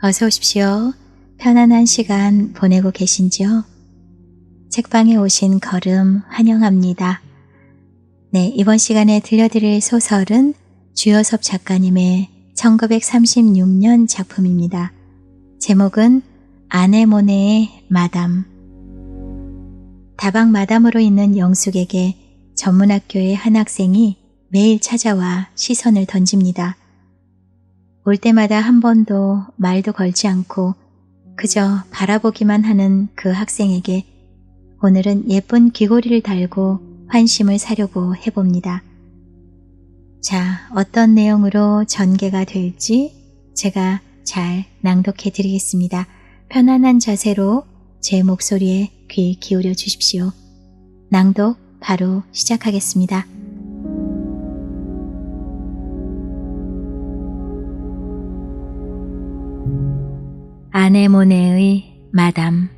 어서 오십시오. 편안한 시간 보내고 계신지요? 책방에 오신 걸음 환영합니다. 네, 이번 시간에 들려드릴 소설은 주요섭 작가님의 1936년 작품입니다. 제목은 아네모네의 마담. 다방 마담으로 있는 영숙에게 전문학교의 한 학생이 매일 찾아와 시선을 던집니다. 올 때마다 한 번도 말도 걸지 않고 그저 바라보기만 하는 그 학생에게 오늘은 예쁜 귀고리를 달고 환심을 사려고 해봅니다. 자, 어떤 내용으로 전개가 될지 제가 잘 낭독해 드리겠습니다. 편안한 자세로 제 목소리에 귀 기울여 주십시오. 낭독 바로 시작하겠습니다. 아네모네의 마담.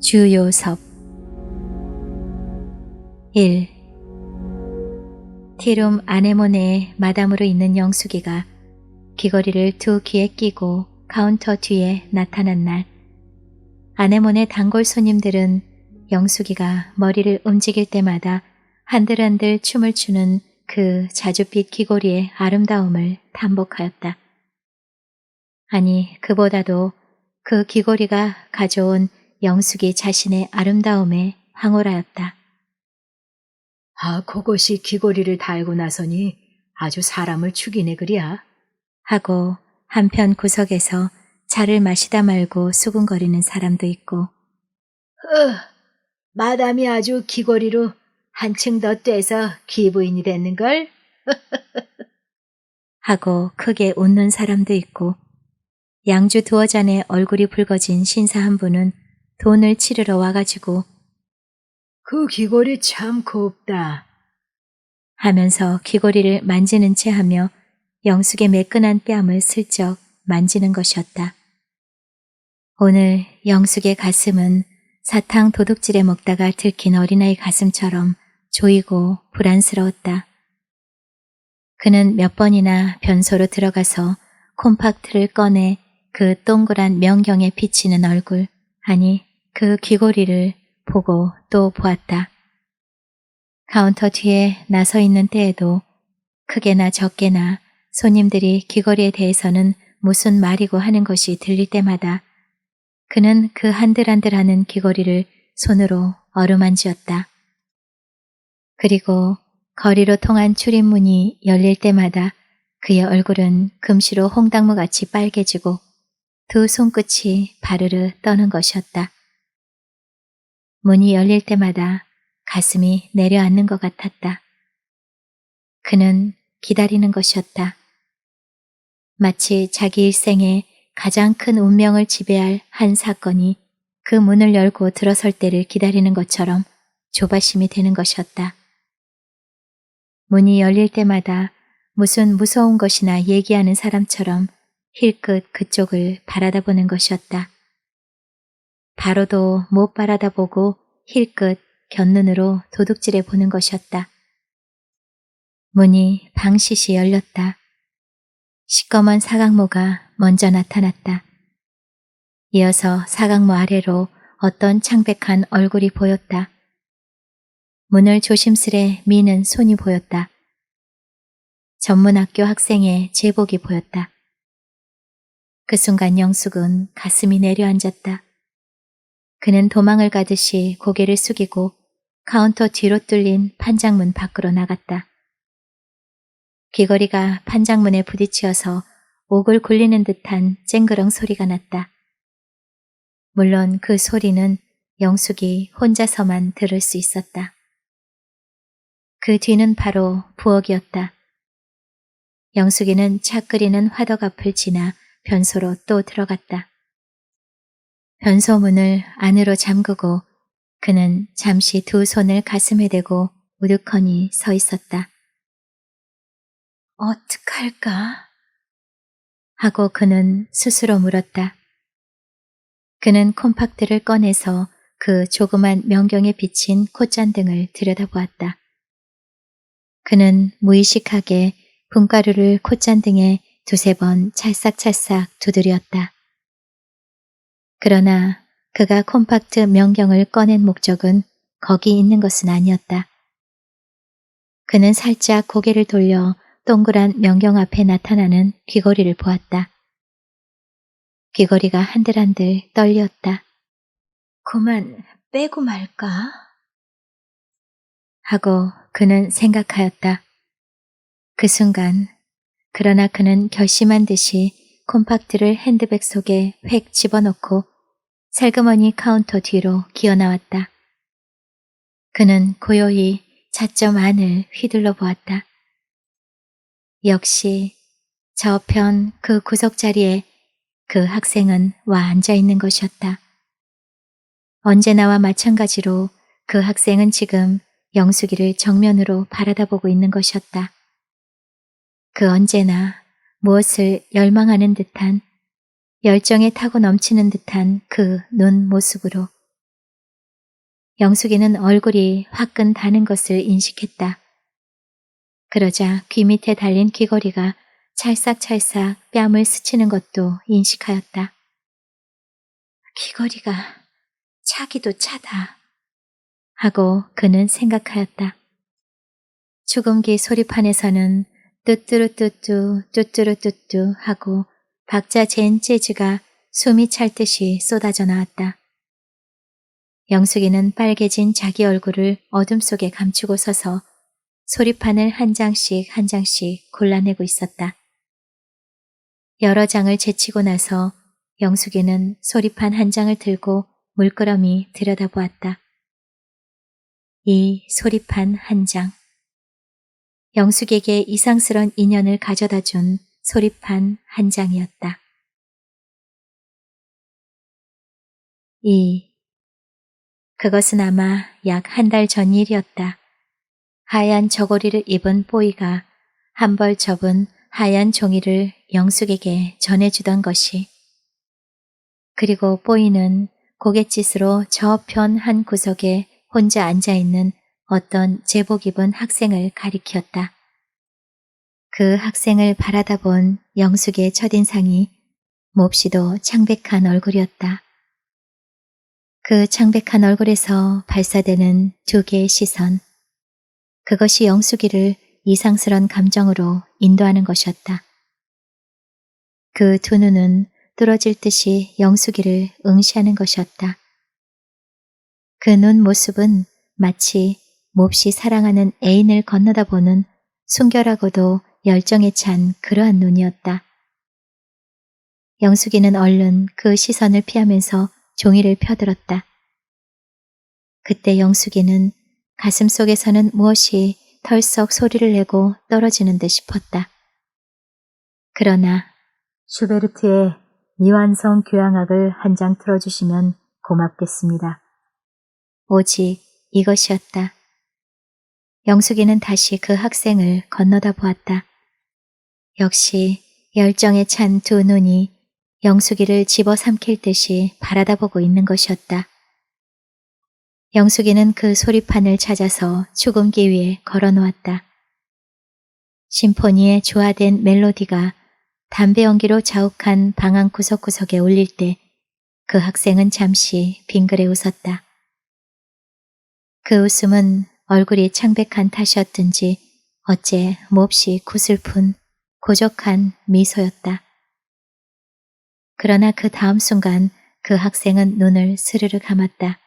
주요섭. 1. 티룸 아네모네의 마담으로 있는 영숙이가 귀걸이를 두 귀에 끼고 카운터 뒤에 나타난 날, 아네모네 단골 손님들은 영숙이가 머리를 움직일 때마다 한들한들 춤을 추는 그 자줏빛 귀걸이의 아름다움을 탐복하였다. 아니, 그보다도 그 귀걸이가 가져온 영숙이 자신의 아름다움에 황홀하였다. 아, 그것이 귀걸이를 달고 나서니 아주 사람을 죽이네 그랴. 하고 한편 구석에서 차를 마시다 말고 수군거리는 사람도 있고, 마담이 아주 귀걸이로 한층 더 떼서 귀부인이 됐는걸? 하고 크게 웃는 사람도 있고, 양주 두어 잔에 얼굴이 붉어진 신사 한 분은 돈을 치르러 와가지고 그 귀걸이 참 곱다 하면서 귀걸이를 만지는 채 하며 영숙의 매끈한 뺨을 슬쩍 만지는 것이었다. 오늘 영숙의 가슴은 사탕 도둑질해 먹다가 들킨 어린아이 가슴처럼 조이고 불안스러웠다. 그는 몇 번이나 변소로 들어가서 콤팍트를 꺼내 그 동그란 명경에 비치는 얼굴, 아니 그 귀걸이를 보고 또 보았다. 카운터 뒤에 나서 있는 때에도 크게나 적게나 손님들이 귀걸이에 대해서는 무슨 말이고 하는 것이 들릴 때마다 그는 그 한들한들하는 귀걸이를 손으로 어루만지었다. 그리고 거리로 통한 출입문이 열릴 때마다 그의 얼굴은 금시로 홍당무같이 빨개지고 두 손끝이 바르르 떠는 것이었다. 문이 열릴 때마다 가슴이 내려앉는 것 같았다. 그는 기다리는 것이었다. 마치 자기 일생에 가장 큰 운명을 지배할 한 사건이 그 문을 열고 들어설 때를 기다리는 것처럼 조바심이 되는 것이었다. 문이 열릴 때마다 무슨 무서운 것이나 얘기하는 사람처럼 힐끗 그쪽을 바라다 보는 것이었다. 바로도 못 바라다 보고 힐끗 곁눈으로 도둑질해 보는 것이었다. 문이 방싯이 열렸다. 시꺼먼 사각모가 먼저 나타났다. 이어서 사각모 아래로 어떤 창백한 얼굴이 보였다. 문을 조심스레 미는 손이 보였다. 전문학교 학생의 제복이 보였다. 그 순간 영숙은 가슴이 내려앉았다. 그는 도망을 가듯이 고개를 숙이고 카운터 뒤로 뚫린 판장문 밖으로 나갔다. 귀걸이가 판장문에 부딪혀서 옥을 굴리는 듯한 쨍그렁 소리가 났다. 물론 그 소리는 영숙이 혼자서만 들을 수 있었다. 그 뒤는 바로 부엌이었다. 영숙이는 차 끓이는 화덕 앞을 지나 변소로 또 들어갔다. 변소 문을 안으로 잠그고 그는 잠시 두 손을 가슴에 대고 우두커니 서 있었다. 어떡할까? 하고 그는 스스로 물었다. 그는 콤팍트를 꺼내서 그 조그만 명경에 비친 콧잔등을 들여다보았다. 그는 무의식하게 분가루를 콧잔등에 두세 번 찰싹찰싹 두드렸다. 그러나 그가 콤팍트 명경을 꺼낸 목적은 거기 있는 것은 아니었다. 그는 살짝 고개를 돌려 동그란 명경 앞에 나타나는 귀걸이를 보았다. 귀걸이가 한들한들 떨렸다. 그만 빼고 말까? 하고 그는 생각하였다. 그 순간 그러나 그는 결심한 듯이 콤팍트를 핸드백 속에 획 집어넣고 살그머니 카운터 뒤로 기어나왔다. 그는 고요히 차점 안을 휘둘러 보았다. 역시 저편 그 구석자리에 그 학생은 와 앉아 있는 것이었다. 언제나와 마찬가지로 그 학생은 지금 영숙이를 정면으로 바라다보고 있는 것이었다. 그 언제나 무엇을 열망하는 듯한 열정에 타고 넘치는 듯한 그 눈 모습으로 영숙이는 얼굴이 화끈 다는 것을 인식했다. 그러자 귀 밑에 달린 귀걸이가 찰싹찰싹 뺨을 스치는 것도 인식하였다. 귀걸이가 차기도 차다 하고 그는 생각하였다. 축음기 소리판에서는 뚜뚜루뚜뚜 뚜뚜루뚜뚜 하고 박자 젠 재즈가 숨이 찰듯이 쏟아져 나왔다. 영숙이는 빨개진 자기 얼굴을 어둠 속에 감추고 서서 소리판을 한 장씩 한 장씩 골라내고 있었다. 여러 장을 제치고 나서 영숙이는 소리판 한 장을 들고 물끄러미 들여다보았다. 이 소리판 한 장. 영숙에게 이상스런 인연을 가져다 준 소리판 한 장이었다. 그것은 아마 약 한 달 전 일이었다. 하얀 저고리를 입은 뽀이가 한 벌 접은 하얀 종이를 영숙에게 전해주던 것이. 그리고 뽀이는 고갯짓으로 저편 한 구석에 혼자 앉아있는 어떤 제복 입은 학생을 가리키었다. 그 학생을 바라다 본 영숙의 첫인상이 몹시도 창백한 얼굴이었다. 그 창백한 얼굴에서 발사되는 두 개의 시선, 그것이 영숙이를 이상스런 감정으로 인도하는 것이었다. 그 두 눈은 뚫어질 듯이 영숙이를 응시하는 것이었다. 그 눈 모습은 마치 몹시 사랑하는 애인을 건너다 보는 순결하고도 열정에 찬 그러한 눈이었다. 영숙이는 얼른 그 시선을 피하면서 종이를 펴들었다. 그때 영숙이는 가슴 속에서는 무엇이 털썩 소리를 내고 떨어지는 듯 싶었다. 그러나 슈베르트의 미완성 교향악을 한 장 틀어주시면 고맙겠습니다. 오직 이것이었다. 영숙이는 다시 그 학생을 건너다 보았다. 역시 열정에 찬 두 눈이 영숙이를 집어삼킬 듯이 바라다보고 있는 것이었다. 영숙이는 그 소리판을 찾아서 축음기 위에 걸어놓았다. 심포니의 조화된 멜로디가 담배 연기로 자욱한 방 안 구석구석에 울릴 때 그 학생은 잠시 빙그레 웃었다. 그 웃음은 얼굴이 창백한 탓이었든지 어째 몹시 구슬픈 고적한 미소였다. 그러나 그 다음 순간 그 학생은 눈을 스르르 감았다.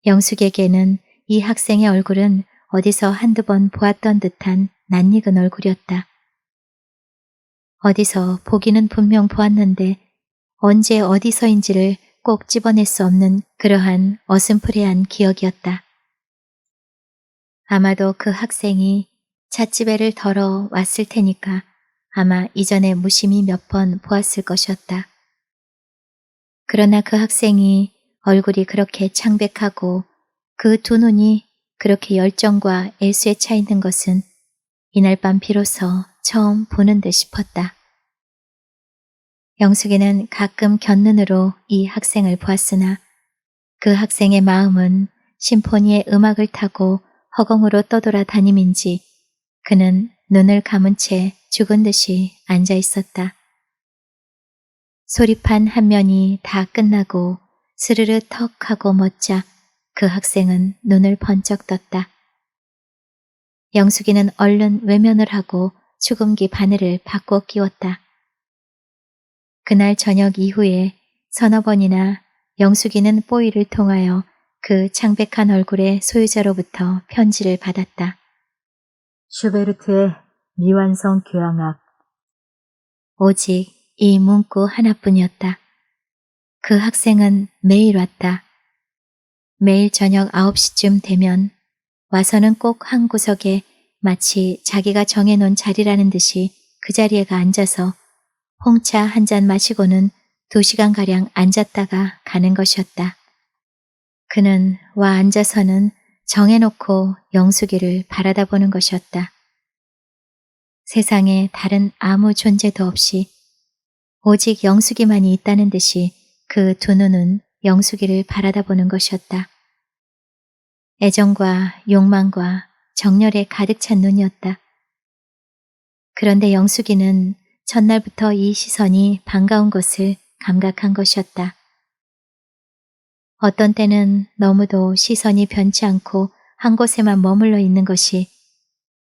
영숙에게는 이 학생의 얼굴은 어디서 한두 번 보았던 듯한 낯익은 얼굴이었다. 어디서 보기는 분명 보았는데 언제 어디서인지를 꼭 집어낼 수 없는 그러한 어슴푸레한 기억이었다. 아마도 그 학생이 찻집에를 덜어 왔을 테니까 아마 이전에 무심히 몇 번 보았을 것이었다. 그러나 그 학생이 얼굴이 그렇게 창백하고 그 두 눈이 그렇게 열정과 애수에 차 있는 것은 이날 밤 비로소 처음 보는 듯 싶었다. 영숙이는 가끔 곁눈으로 이 학생을 보았으나 그 학생의 마음은 심포니의 음악을 타고 허공으로 떠돌아 다님인지 그는 눈을 감은 채 죽은 듯이 앉아 있었다. 소리판 한 면이 다 끝나고 스르르 턱 하고 멎자 그 학생은 눈을 번쩍 떴다. 영숙이는 얼른 외면을 하고 축음기 바늘을 바꿔 끼웠다. 그날 저녁 이후에 서너 번이나 영숙이는 뽀이를 통하여 그 창백한 얼굴의 소유자로부터 편지를 받았다. 슈베르트의 미완성 교향악. 오직 이 문구 하나뿐이었다. 그 학생은 매일 왔다. 매일 저녁 9시쯤 되면 와서는 꼭 한 구석에 마치 자기가 정해놓은 자리라는 듯이 그 자리에 가 앉아서 홍차 한 잔 마시고는 2시간가량 앉았다가 가는 것이었다. 그는 와 앉아서는 정해놓고 영숙이를 바라다보는 것이었다. 세상에 다른 아무 존재도 없이 오직 영숙이만이 있다는 듯이 그 두 눈은 영숙이를 바라다보는 것이었다. 애정과 욕망과 정열에 가득 찬 눈이었다. 그런데 영숙이는 첫날부터 이 시선이 반가운 것을 감각한 것이었다. 어떤 때는 너무도 시선이 변치 않고 한 곳에만 머물러 있는 것이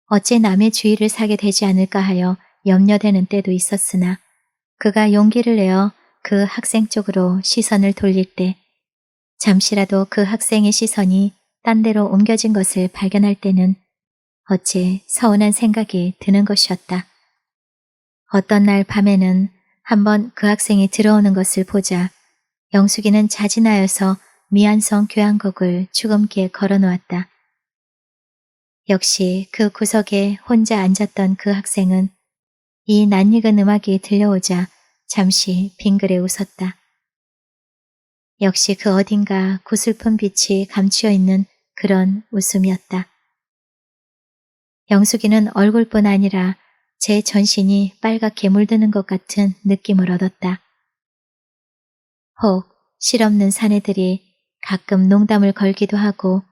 어째 남의 주의를 사게 되지 않을까 하여 염려되는 때도 있었으나 그가 용기를 내어 그 학생 쪽으로 시선을 돌릴 때 잠시라도 그 학생의 시선이 딴 데로 옮겨진 것을 발견할 때는 어째 서운한 생각이 드는 것이었다. 어떤 날 밤에는 한번 그 학생이 들어오는 것을 보자 영숙이는 자진하여서 미완성 교향곡을 축음기에 걸어놓았다. 역시 그 구석에 혼자 앉았던 그 학생은 이 낯익은 음악이 들려오자 잠시 빙그레 웃었다. 역시 그 어딘가 구슬픈 빛이 감추어 있는 그런 웃음이었다. 영숙이는 얼굴뿐 아니라 제 전신이 빨갛게 물드는 것 같은 느낌을 얻었다. 혹 실없는 사내들이 가끔 농담을 걸기도 하고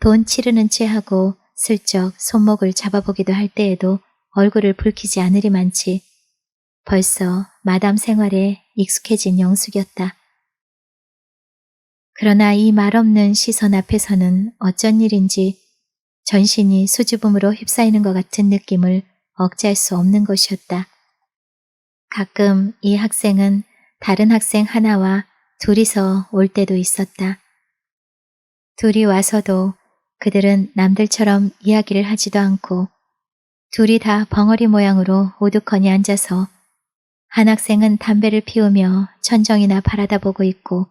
돈 치르는 채 하고 슬쩍 손목을 잡아보기도 할 때에도 얼굴을 붉히지 않으리만치 벌써 마담 생활에 익숙해진 영숙이었다. 그러나 이 말없는 시선 앞에서는 어쩐 일인지 전신이 수줍음으로 휩싸이는 것 같은 느낌을 억제할 수 없는 것이었다. 가끔 이 학생은 다른 학생 하나와 둘이서 올 때도 있었다. 둘이 와서도 그들은 남들처럼 이야기를 하지도 않고 둘이 다 벙어리 모양으로 오두커니 앉아서 한 학생은 담배를 피우며 천정이나 바라다보고 있고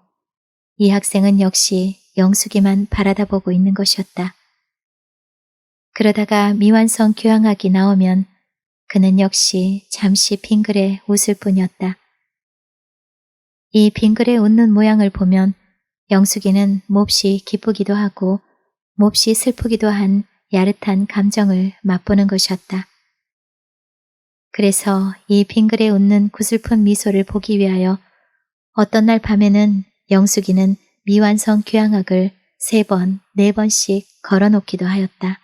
이 학생은 역시 영숙이만 바라다보고 있는 것이었다. 그러다가 미완성 교향악이 나오면 그는 역시 잠시 빙그레 웃을 뿐이었다. 이 빙그레 웃는 모양을 보면 영숙이는 몹시 기쁘기도 하고 몹시 슬프기도 한 야릇한 감정을 맛보는 것이었다. 그래서 이 빙그레 웃는 구슬픈 미소를 보기 위하여 어떤 날 밤에는 영숙이는 미완성 교향악을 3번, 4번씩 걸어놓기도 하였다.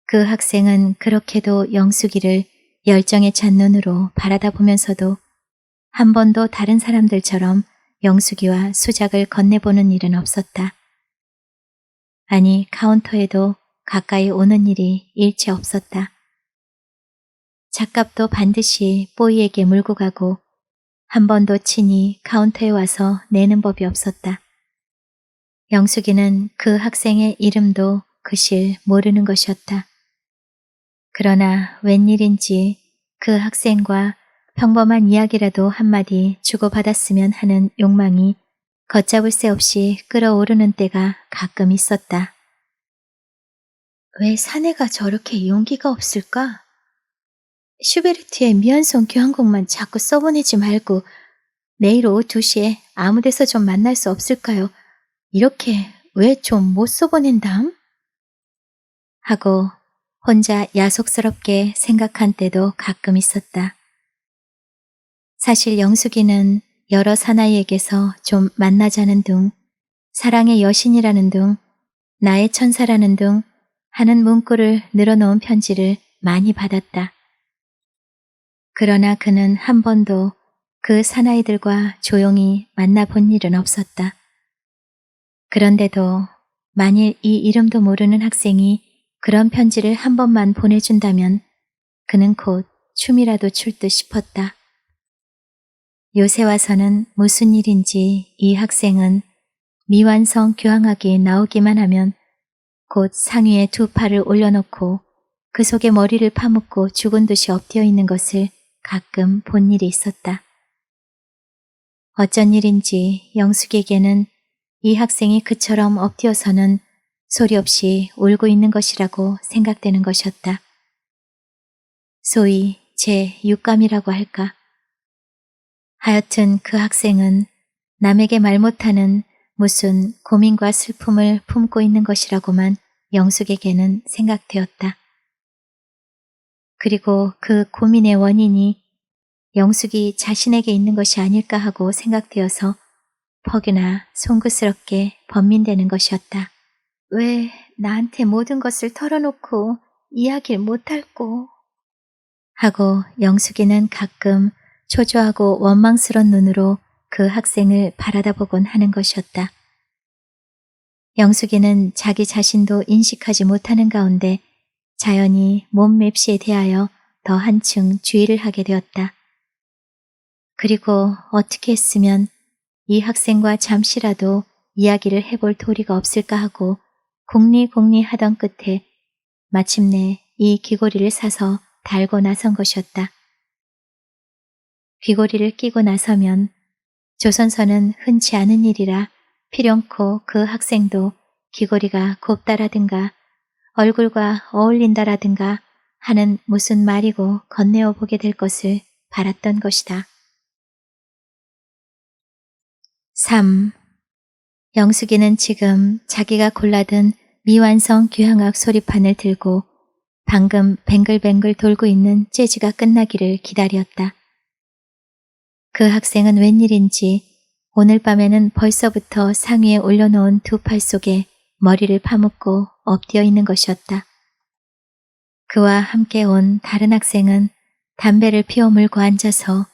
그 학생은 그렇게도 영숙이를 열정에 찬 눈으로 바라다보면서도 한 번도 다른 사람들처럼 영숙이와 수작을 건네보는 일은 없었다. 아니 카운터에도 가까이 오는 일이 일체 없었다. 잣값도 반드시 뽀이에게 물고 가고 한 번도 친히 카운터에 와서 내는 법이 없었다. 영숙이는 그 학생의 이름도 그실 모르는 것이었다. 그러나 웬일인지 그 학생과 평범한 이야기라도 한마디 주고받았으면 하는 욕망이 걷잡을 새 없이 끓어오르는 때가 가끔 있었다. 왜 사내가 저렇게 용기가 없을까? 슈베르트의 미완성 교향곡만 자꾸 써보내지 말고 내일 오후 2시에 아무 데서 좀 만날 수 없을까요? 이렇게 왜 좀 못 써보낸담? 하고 혼자 야속스럽게 생각한 때도 가끔 있었다. 사실 영숙이는 여러 사나이에게서 좀 만나자는 둥, 사랑의 여신이라는 둥, 나의 천사라는 둥 하는 문구를 늘어놓은 편지를 많이 받았다. 그러나 그는 한 번도 그 사나이들과 조용히 만나본 일은 없었다. 그런데도 만일 이 이름도 모르는 학생이 그런 편지를 한 번만 보내준다면 그는 곧 춤이라도 출 듯 싶었다. 요새 와서는 무슨 일인지 이 학생은 미완성 교향악이 나오기만 하면 곧 상위에 두 팔을 올려놓고 그 속에 머리를 파묻고 죽은 듯이 엎드려 있는 것을 가끔 본 일이 있었다. 어쩐 일인지 영숙에게는 이 학생이 그처럼 엎드려서는 소리 없이 울고 있는 것이라고 생각되는 것이었다. 소위 제 육감이라고 할까. 하여튼 그 학생은 남에게 말 못하는 무슨 고민과 슬픔을 품고 있는 것이라고만 영숙에게는 생각되었다. 그리고 그 고민의 원인이 영숙이 자신에게 있는 것이 아닐까 하고 생각되어서 퍽이나 송구스럽게 번민되는 것이었다. 왜 나한테 모든 것을 털어놓고 이야기를 못할꼬? 하고 영숙이는 가끔 초조하고 원망스러운 눈으로 그 학생을 바라다보곤 하는 것이었다. 영숙이는 자기 자신도 인식하지 못하는 가운데 자연히 몸 맵시에 대하여 더 한층 주의를 하게 되었다. 그리고 어떻게 했으면 이 학생과 잠시라도 이야기를 해볼 도리가 없을까 하고 궁리궁리 하던 끝에 마침내 이 귀고리를 사서 달고 나선 것이었다. 귀고리를 끼고 나서면 조선서는 흔치 않은 일이라 필연코 그 학생도 귀고리가 곱다라든가 얼굴과 어울린다라든가 하는 무슨 말이고 건네어 보게 될 것을 바랐던 것이다. 3. 영숙이는 지금 자기가 골라든 미완성 교향악 소리판을 들고 방금 뱅글뱅글 돌고 있는 재즈가 끝나기를 기다렸다. 그 학생은 웬일인지 오늘 밤에는 벌써부터 상위에 올려놓은 두 팔 속에 머리를 파묻고 엎드려 있는 것이었다. 그와 함께 온 다른 학생은 담배를 피워 물고 앉아서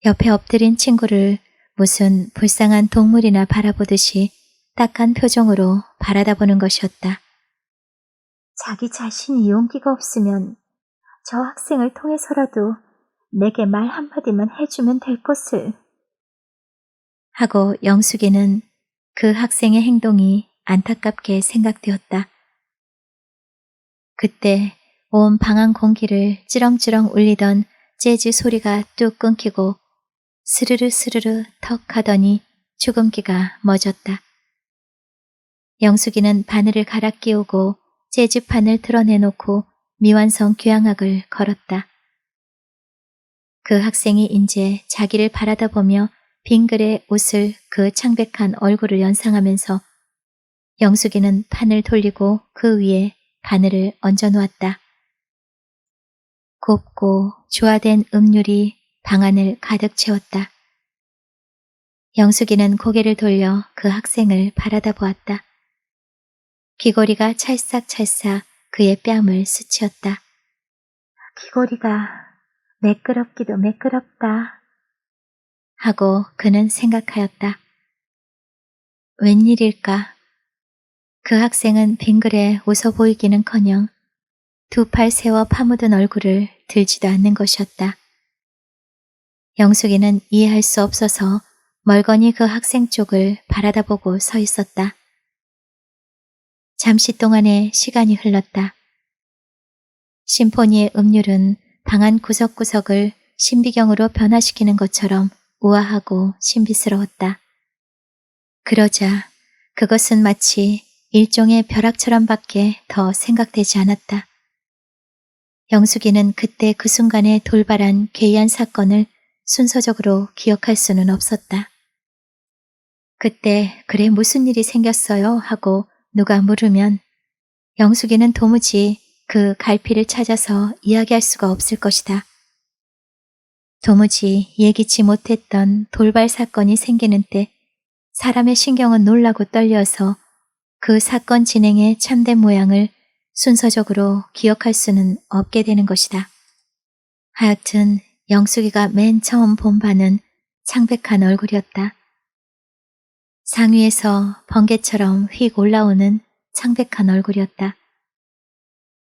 옆에 엎드린 친구를 무슨 불쌍한 동물이나 바라보듯이 딱한 표정으로 바라다보는 것이었다. 자기 자신이 용기가 없으면 저 학생을 통해서라도 내게 말 한마디만 해주면 될 것을. 하고 영숙이는 그 학생의 행동이 안타깝게 생각되었다. 그때 온 방안 공기를 찌렁찌렁 울리던 재즈 소리가 뚝 끊기고 스르르 스르르 턱 하더니 죽음기가 멎었다. 영숙이는 바늘을 갈아 끼우고 재즈판을 드러내놓고 미완성 교향악을 걸었다. 그 학생이 이제 자기를 바라다보며 빙글에 웃을 그 창백한 얼굴을 연상하면서 영숙이는 판을 돌리고 그 위에 바늘을 얹어 놓았다. 곱고 조화된 음률이 방안을 가득 채웠다. 영숙이는 고개를 돌려 그 학생을 바라다 보았다. 귀고리가 찰싹찰싹 그의 뺨을 스치었다. 귀고리가 매끄럽기도 매끄럽다. 하고 그는 생각하였다. 웬일일까? 그 학생은 빙글에 웃어 보이기는커녕 두 팔 세워 파묻은 얼굴을 들지도 않는 것이었다. 영숙이는 이해할 수 없어서 멀거니 그 학생 쪽을 바라다보고 서 있었다. 잠시 동안의 시간이 흘렀다. 심포니의 음률은 방안 구석구석을 신비경으로 변화시키는 것처럼 우아하고 신비스러웠다. 그러자 그것은 마치 일종의 벼락처럼 밖에 더 생각되지 않았다. 영숙이는 그때 그 순간의 돌발한 괴이한 사건을 순서적으로 기억할 수는 없었다. 그때 그래 무슨 일이 생겼어요? 하고 누가 물으면 영숙이는 도무지 그 갈피를 찾아서 이야기할 수가 없을 것이다. 도무지 예기치 못했던 돌발 사건이 생기는 때 사람의 신경은 놀라고 떨려서 그 사건 진행의 참된 모양을 순서적으로 기억할 수는 없게 되는 것이다. 하여튼 영숙이가 맨 처음 본 바는 창백한 얼굴이었다. 상위에서 번개처럼 휙 올라오는 창백한 얼굴이었다.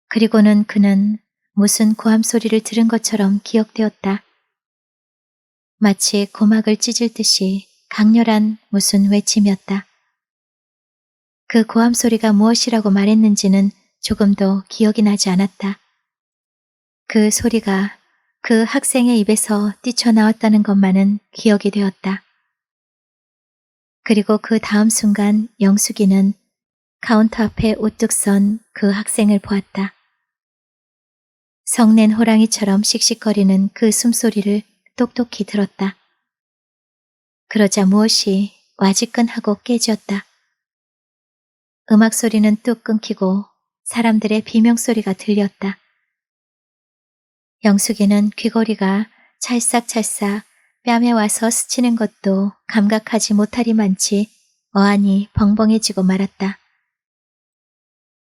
그리고는 그는 무슨 고함 소리를 들은 것처럼 기억되었다. 마치 고막을 찢을 듯이 강렬한 무슨 외침이었다. 그 고함 소리가 무엇이라고 말했는지는 조금도 기억이 나지 않았다. 그 소리가 그 학생의 입에서 뛰쳐나왔다는 것만은 기억이 되었다. 그리고 그 다음 순간 영숙이는 카운터 앞에 우뚝 선 그 학생을 보았다. 성낸 호랑이처럼 씩씩거리는 그 숨소리를 똑똑히 들었다. 그러자 무엇이 와지끈하고 깨지었다. 음악 소리는 뚝 끊기고 사람들의 비명소리가 들렸다. 영숙이는 귀걸이가 찰싹찰싹 뺨에 와서 스치는 것도 감각하지 못하리만치 어안이 벙벙해지고 말았다.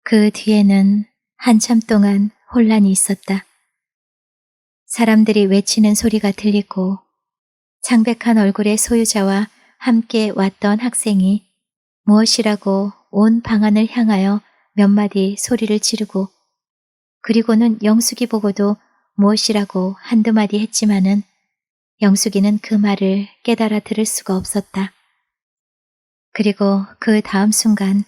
그 뒤에는 한참 동안 혼란이 있었다. 사람들이 외치는 소리가 들리고 창백한 얼굴의 소유자와 함께 왔던 학생이 무엇이라고 온 방안을 향하여 몇 마디 소리를 지르고 그리고는 영숙이 보고도 무엇이라고 한두 마디 했지만은 영숙이는 그 말을 깨달아 들을 수가 없었다. 그리고 그 다음 순간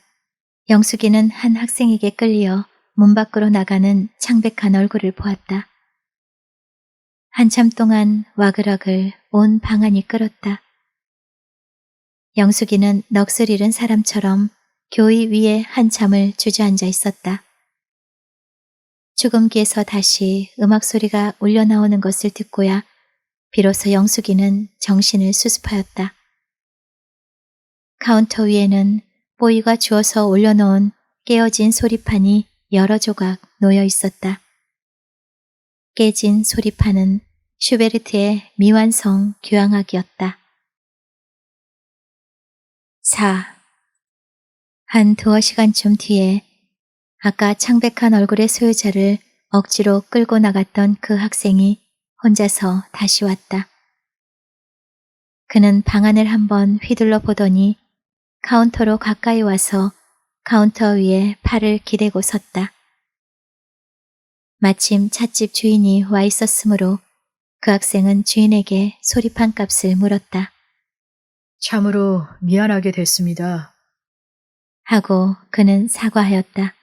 영숙이는 한 학생에게 끌려 문 밖으로 나가는 창백한 얼굴을 보았다. 한참 동안 와글와글 온 방안이 끓었다. 영숙이는 넋을 잃은 사람처럼 교의 위에 한참을 주저앉아 있었다. 죽음기에서 다시 음악 소리가 울려나오는 것을 듣고야 비로소 영숙이는 정신을 수습하였다. 카운터 위에는 뽀이가 주워서 올려놓은 깨어진 소리판이 여러 조각 놓여 있었다. 깨진 소리판은 슈베르트의 미완성 교향악이었다. 4. 한 두어 시간쯤 뒤에 아까 창백한 얼굴의 소유자를 억지로 끌고 나갔던 그 학생이 혼자서 다시 왔다. 그는 방안을 한번 휘둘러 보더니 카운터로 가까이 와서 카운터 위에 팔을 기대고 섰다. 마침 찻집 주인이 와 있었으므로 그 학생은 주인에게 소리판 값을 물었다. 참으로 미안하게 됐습니다. 하고 그는 사과하였다.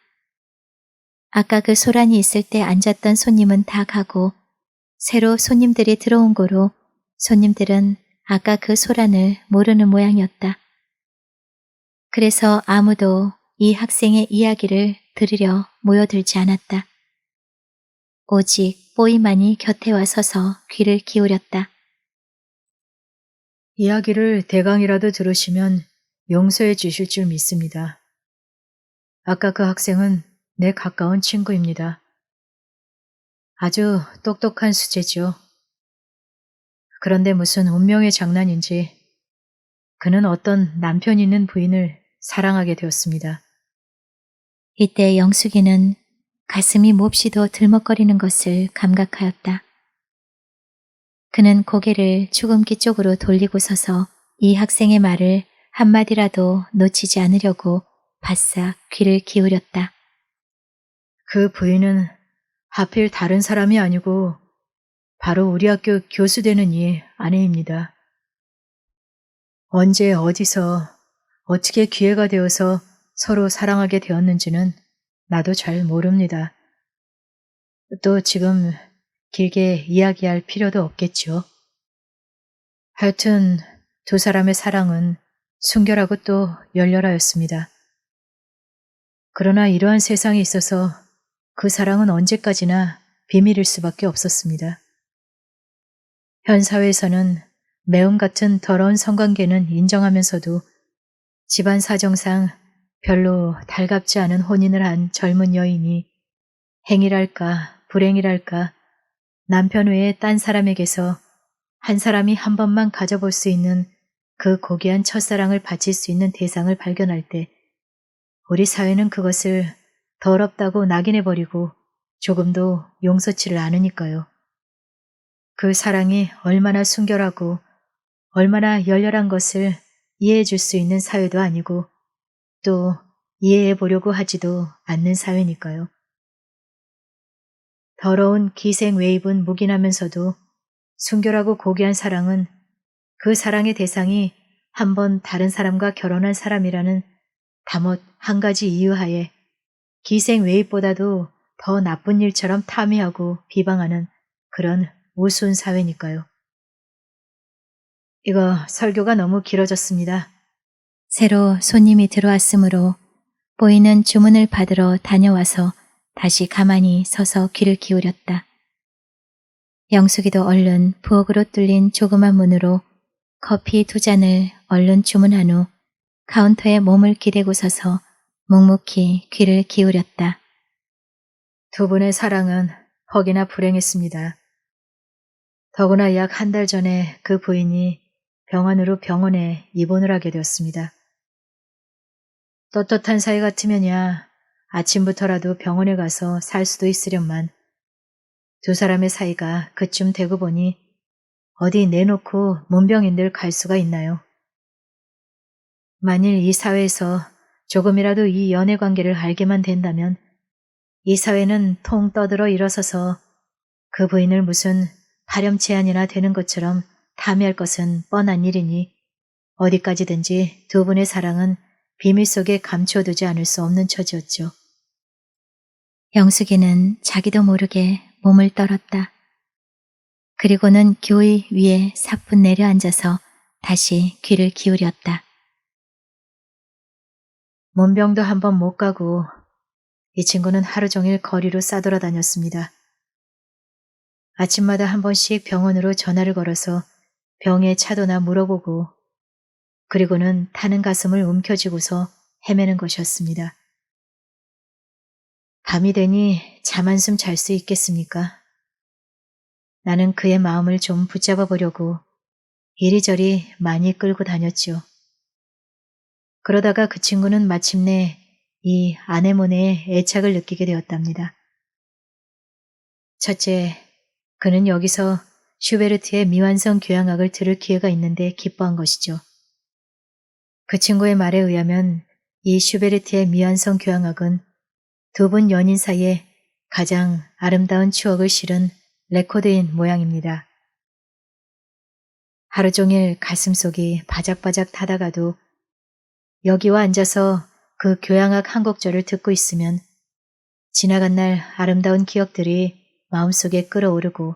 아까 그 소란이 있을 때 앉았던 손님은 다 가고 새로 손님들이 들어온 거로 손님들은 아까 그 소란을 모르는 모양이었다. 그래서 아무도 이 학생의 이야기를 들으려 모여들지 않았다. 오직 뽀이만이 곁에 와 서서 귀를 기울였다. 이야기를 대강이라도 들으시면 용서해 주실 줄 믿습니다. 아까 그 학생은 내 가까운 친구입니다. 아주 똑똑한 수재죠. 그런데 무슨 운명의 장난인지 그는 어떤 남편 있는 부인을 사랑하게 되었습니다. 이때 영숙이는 가슴이 몹시도 들먹거리는 것을 감각하였다. 그는 고개를 죽음기 쪽으로 돌리고 서서 이 학생의 말을 한마디라도 놓치지 않으려고 바싹 귀를 기울였다. 그 부인은 하필 다른 사람이 아니고 바로 우리 학교 교수 되는 이 아내입니다. 언제 어디서 어떻게 기회가 되어서 서로 사랑하게 되었는지는 나도 잘 모릅니다. 또 지금 길게 이야기할 필요도 없겠죠. 하여튼 두 사람의 사랑은 순결하고 또 열렬하였습니다. 그러나 이러한 세상에 있어서 그 사랑은 언제까지나 비밀일 수밖에 없었습니다. 현 사회에서는 매운 같은 더러운 성관계는 인정하면서도 집안 사정상 별로 달갑지 않은 혼인을 한 젊은 여인이 행이랄까 불행이랄까 남편 외에 딴 사람에게서 한 사람이 한 번만 가져볼 수 있는 그 고귀한 첫사랑을 바칠 수 있는 대상을 발견할 때 우리 사회는 그것을 더럽다고 낙인해버리고 조금도 용서치를 않으니까요. 그 사랑이 얼마나 순결하고 얼마나 열렬한 것을 이해해 줄 수 있는 사회도 아니고 또 이해해 보려고 하지도 않는 사회니까요. 더러운 기생 외입은 묵인하면서도 순결하고 고귀한 사랑은 그 사랑의 대상이 한번 다른 사람과 결혼한 사람이라는 다못 한 가지 이유하에 기생 외입보다도 더 나쁜 일처럼 탐의하고 비방하는 그런 우스운 사회니까요. 이거 설교가 너무 길어졌습니다. 새로 손님이 들어왔으므로 보이는 주문을 받으러 다녀와서 다시 가만히 서서 귀를 기울였다. 영숙이도 얼른 부엌으로 뚫린 조그만 문으로 커피 2잔을 얼른 주문한 후 카운터에 몸을 기대고 서서 묵묵히 귀를 기울였다. 두 분의 사랑은 퍽이나 불행했습니다. 더구나 약 한 달 전에 그 부인이 병원으로 병원에 입원을 하게 되었습니다. 떳떳한 사이 같으면야 아침부터라도 병원에 가서 살 수도 있으련만 두 사람의 사이가 그쯤 되고 보니 어디 내놓고 문병인들 갈 수가 있나요? 만일 이 사회에서 조금이라도 이 연애 관계를 알게만 된다면 이 사회는 통 떠들어 일어서서 그 부인을 무슨 파렴치한이나 되는 것처럼 탐의할 것은 뻔한 일이니 어디까지든지 두 분의 사랑은 비밀 속에 감춰두지 않을 수 없는 처지였죠. 영숙이는 자기도 모르게 몸을 떨었다. 그리고는 교의 위에 사뿐 내려앉아서 다시 귀를 기울였다. 문병도 한번 못 가고 이 친구는 하루 종일 거리로 싸돌아다녔습니다. 아침마다 한 번씩 병원으로 전화를 걸어서 병의 차도나 물어보고 그리고는 타는 가슴을 움켜쥐고서 헤매는 것이었습니다. 밤이 되니 잠 한숨 잘 수 있겠습니까? 나는 그의 마음을 좀 붙잡아 보려고 이리저리 많이 끌고 다녔죠. 그러다가 그 친구는 마침내 이 아네모네에 애착을 느끼게 되었답니다. 첫째, 그는 여기서 슈베르트의 미완성 교향악을 들을 기회가 있는데 기뻐한 것이죠. 그 친구의 말에 의하면 이 슈베르트의 미완성 교향악은 두 분 연인 사이에 가장 아름다운 추억을 실은 레코드인 모양입니다. 하루 종일 가슴속이 바작바작 타다가도 여기와 앉아서 그 교향악 한 곡절을 듣고 있으면 지나간 날 아름다운 기억들이 마음속에 끌어오르고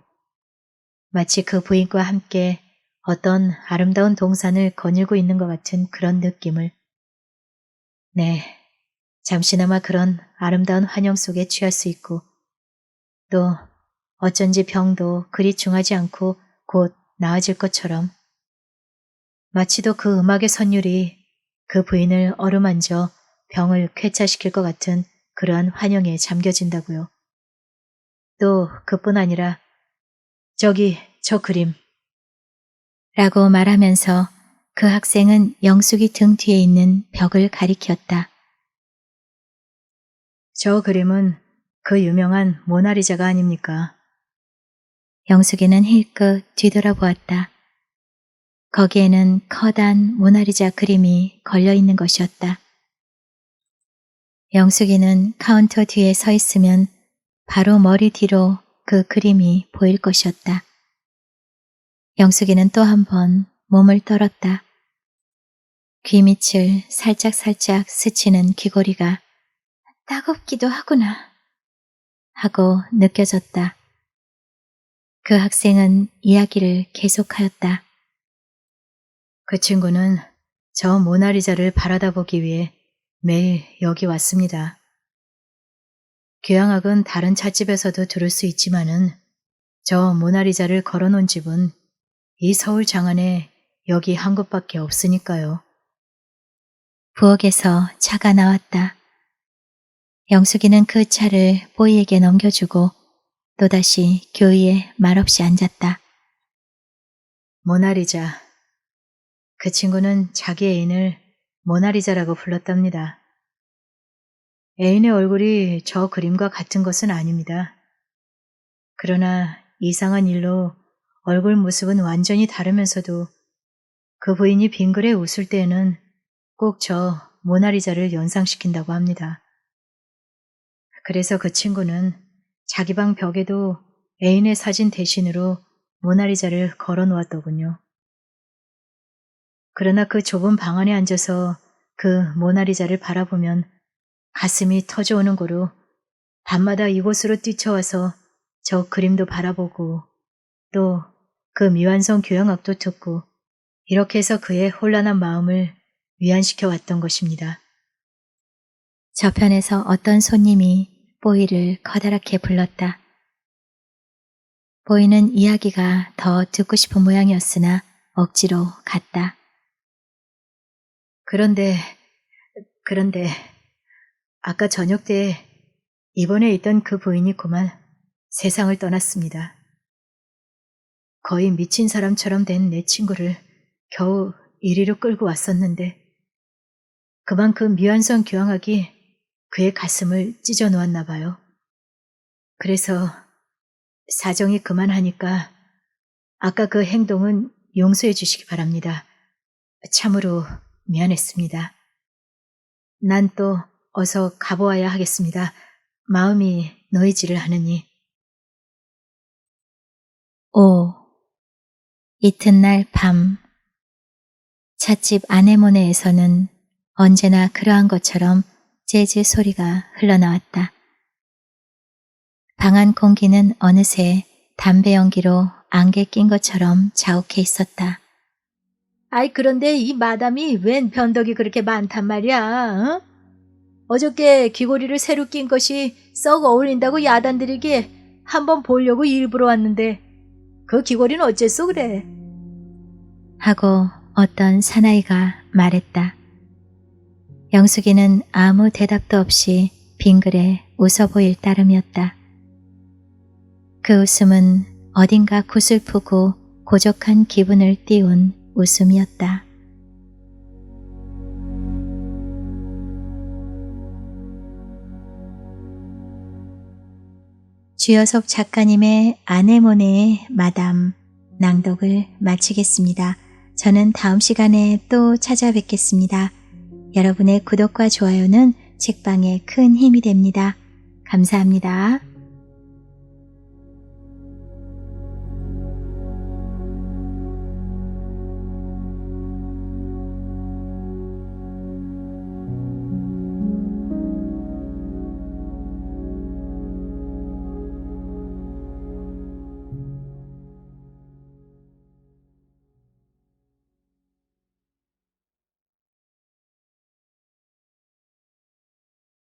마치 그 부인과 함께 어떤 아름다운 동산을 거닐고 있는 것 같은 그런 느낌을. 네, 잠시나마 그런 아름다운 환영 속에 취할 수 있고 또 어쩐지 병도 그리 중하지 않고 곧 나아질 것처럼 마치도 그 음악의 선율이 그 부인을 어루만져 병을 쾌차시킬 것 같은 그러한 환영에 잠겨진다고요. 또 그뿐 아니라 저기 저 그림 라고 말하면서 그 학생은 영숙이 등 뒤에 있는 벽을 가리켰다. 저 그림은 그 유명한 모나리자가 아닙니까? 영숙이는 힐끗 뒤돌아보았다. 거기에는 커다란 모나리자 그림이 걸려있는 것이었다. 영숙이는 카운터 뒤에 서 있으면 바로 머리 뒤로 그 그림이 보일 것이었다. 영숙이는 또 한 번 몸을 떨었다. 귀밑을 살짝살짝 스치는 귀고리가 따갑기도 하구나 하고 느껴졌다. 그 학생은 이야기를 계속하였다. 그 친구는 저 모나리자를 바라다 보기 위해 매일 여기 왔습니다. 교향악은 다른 찻집에서도 들을 수 있지만은 저 모나리자를 걸어놓은 집은 이 서울 장안에 여기 한 곳밖에 없으니까요. 부엌에서 차가 나왔다. 영숙이는 그 차를 뽀이에게 넘겨주고 또다시 교의에 말없이 앉았다. 모나리자. 그 친구는 자기 애인을 모나리자라고 불렀답니다. 애인의 얼굴이 저 그림과 같은 것은 아닙니다. 그러나 이상한 일로 얼굴 모습은 완전히 다르면서도 그 부인이 빙그레 웃을 때에는 꼭 저 모나리자를 연상시킨다고 합니다. 그래서 그 친구는 자기 방 벽에도 애인의 사진 대신으로 모나리자를 걸어 놓았더군요. 그러나 그 좁은 방 안에 앉아서 그 모나리자를 바라보면 가슴이 터져오는 고로 밤마다 이곳으로 뛰쳐와서 저 그림도 바라보고 또 그 미완성 교향악도 듣고 이렇게 해서 그의 혼란한 마음을 위안시켜 왔던 것입니다. 저편에서 어떤 손님이 뽀이를 커다랗게 불렀다. 뽀이는 이야기가 더 듣고 싶은 모양이었으나 억지로 갔다. 그런데 아까 저녁 때 입원해 있던 그 부인이 그만 세상을 떠났습니다. 거의 미친 사람처럼 된 내 친구를 겨우 이리로 끌고 왔었는데 그만 그 미완성 교향악이 그의 가슴을 찢어 놓았나 봐요. 그래서 사정이 그만하니까 아까 그 행동은 용서해 주시기 바랍니다. 참으로 미안했습니다. 난 또 어서 가보아야 하겠습니다. 마음이 놓이지를 않으니. 이튿날 밤 찻집 아네모네에서는 언제나 그러한 것처럼 재즈 소리가 흘러나왔다. 방 안 공기는 어느새 담배 연기로 안개 낀 것처럼 자욱해 있었다. 아이 그런데 이 마담이 웬 변덕이 그렇게 많단 말이야. 어? 어저께 귀고리를 새로 낀 것이 썩 어울린다고 야단들이기에 한번 보려고 일부러 왔는데 그 귀고리는 어째서 그래? 하고 어떤 사나이가 말했다. 영숙이는 아무 대답도 없이 빙그레 웃어 보일 따름이었다. 그 웃음은 어딘가 구슬프고 고적한 기분을 띄운 웃음이었다. 주여섭 작가님의 아네모네의 마담 낭독을 마치겠습니다. 저는 다음 시간에 또 찾아뵙겠습니다. 여러분의 구독과 좋아요는 책방에 큰 힘이 됩니다. 감사합니다.